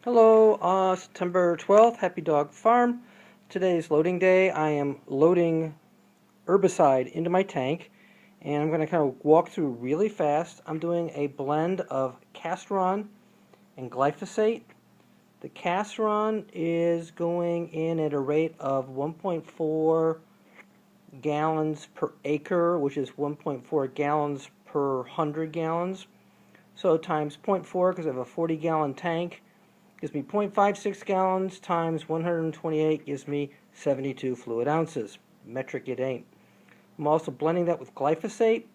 Hello, September 12th, Happy Dog Farm. Today's loading day. I am loading herbicide into my tank, and I'm going to kind of walk through really fast. I'm doing a blend of Casoron and glyphosate. The Casoron is going in at a rate of 1.4 gallons per acre, which is 1.4 gallons per 100 gallons. So times 0.4, because I have a 40-gallon tank, gives me 0.56 gallons times 128 gives me 72 fluid ounces. Metric it ain't. I'm also blending that with glyphosate.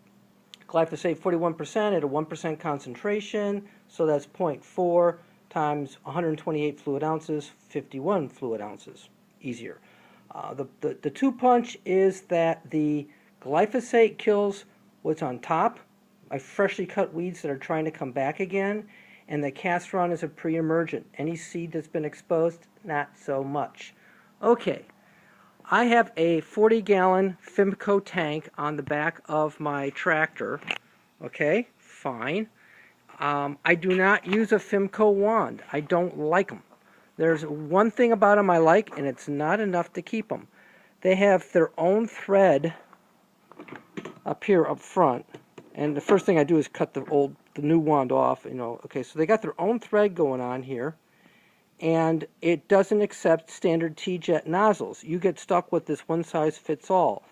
Glyphosate 41% at a 1% concentration, so that's 0.4 times 128 fluid ounces, 51 fluid ounces. Easier. The two-punch is that the glyphosate kills what's on top, my freshly cut weeds that are trying to come back again, and the Casoron is a pre-emergent. Any seed that's been exposed, not so much. Okay, I have a 40-gallon Fimco tank on the back of my tractor. Okay, fine. I do not use a Fimco wand. I don't like them. There's one thing about them I like, and it's not enough to keep them. They have their own thread up here up front, and the first thing I do is cut the new wand off. Okay, so they got their own thread going on here, and it doesn't accept standard TeeJet nozzles. You get stuck with this one size fits all.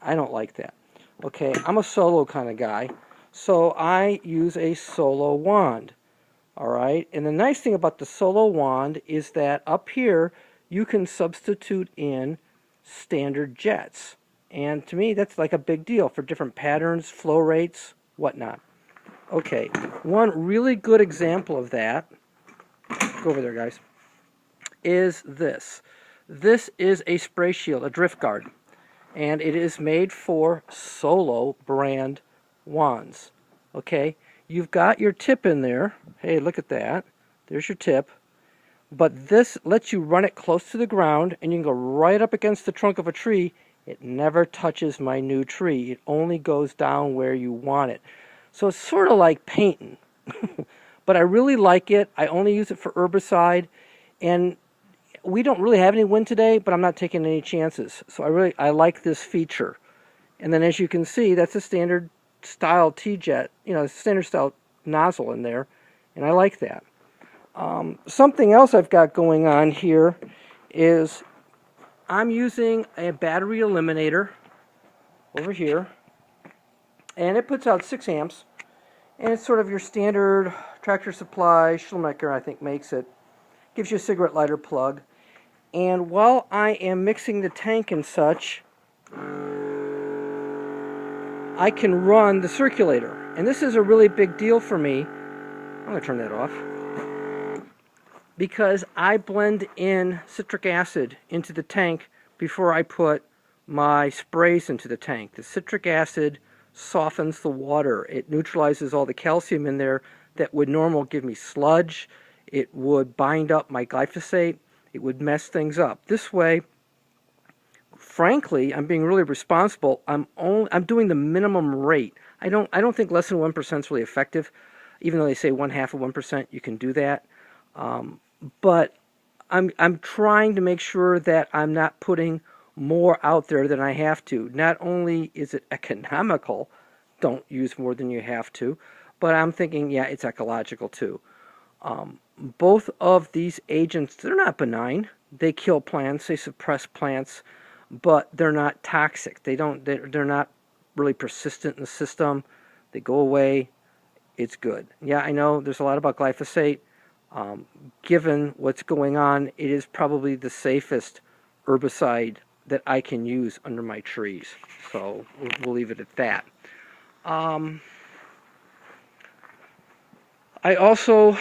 I don't like that. Okay, I'm a solo kind of guy, so I use a solo wand. All right, and the nice thing about the solo wand is that up here you can substitute in standard jets. And to me, that's like a big deal for different patterns, flow rates, whatnot. Okay, one really good example of that, go over there, guys, is this. This is a spray shield, a drift guard, and it is made for Solo brand wands. Okay, you've got your tip in there. Hey, look at that. There's your tip. But this lets you run it close to the ground, and you can go right up against the trunk of a tree. It never touches my new tree. It only goes down where you want it. So it's sort of like painting. But I really like it. I only use it for herbicide. And we don't really have any wind today, but I'm not taking any chances. So I like this feature. And then as you can see, that's a standard style TeeJet, standard style nozzle in there. And I like that. Something else I've got going on here is I'm using a battery eliminator over here, and it puts out 6 amps, and it's sort of your standard Tractor Supply. Schlemecker, I think, makes it. Gives you a cigarette lighter plug. And while I am mixing the tank and such, I can run the circulator. And this is a really big deal for me. I'm going to turn that off. Because I blend in citric acid into the tank before I put my sprays into the tank. The citric acid softens the water. It neutralizes all the calcium in there that would normally give me sludge. It would bind up my glyphosate. It would mess things up. This way, frankly, I'm being really responsible. I'm doing the minimum rate. I don't think less than 1% is really effective. Even though they say 1/2 of 1%, you can do that. But I'm trying to make sure that I'm not putting more out there than I have to. Not only is it economical, don't use more than you have to, but I'm thinking, yeah, it's ecological too. Both of these agents, they're not benign. They kill plants, they suppress plants, but they're not toxic. They're not really persistent in the system. They go away. It's good. Yeah, I know there's a lot about glyphosate. Given what's going on, it is probably the safest herbicide that I can use under my trees. So we'll leave it at that. I also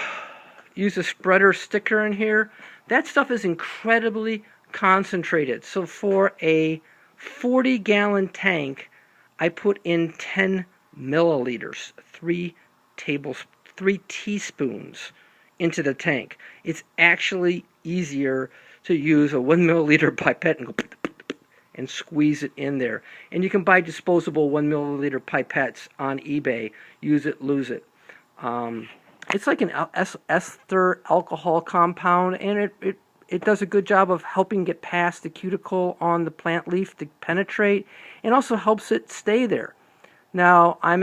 use a spreader sticker in here. That stuff is incredibly concentrated. So for a 40-gallon tank, I put in 10 milliliters, 3 teaspoons into the tank. It's actually easier to use a 1 milliliter pipette and go and squeeze it in there. And you can buy disposable 1 milliliter pipettes on eBay. Use it, lose it. It's like an ester alcohol compound, and it does a good job of helping get past the cuticle on the plant leaf to penetrate, and also helps it stay there. Now, I'm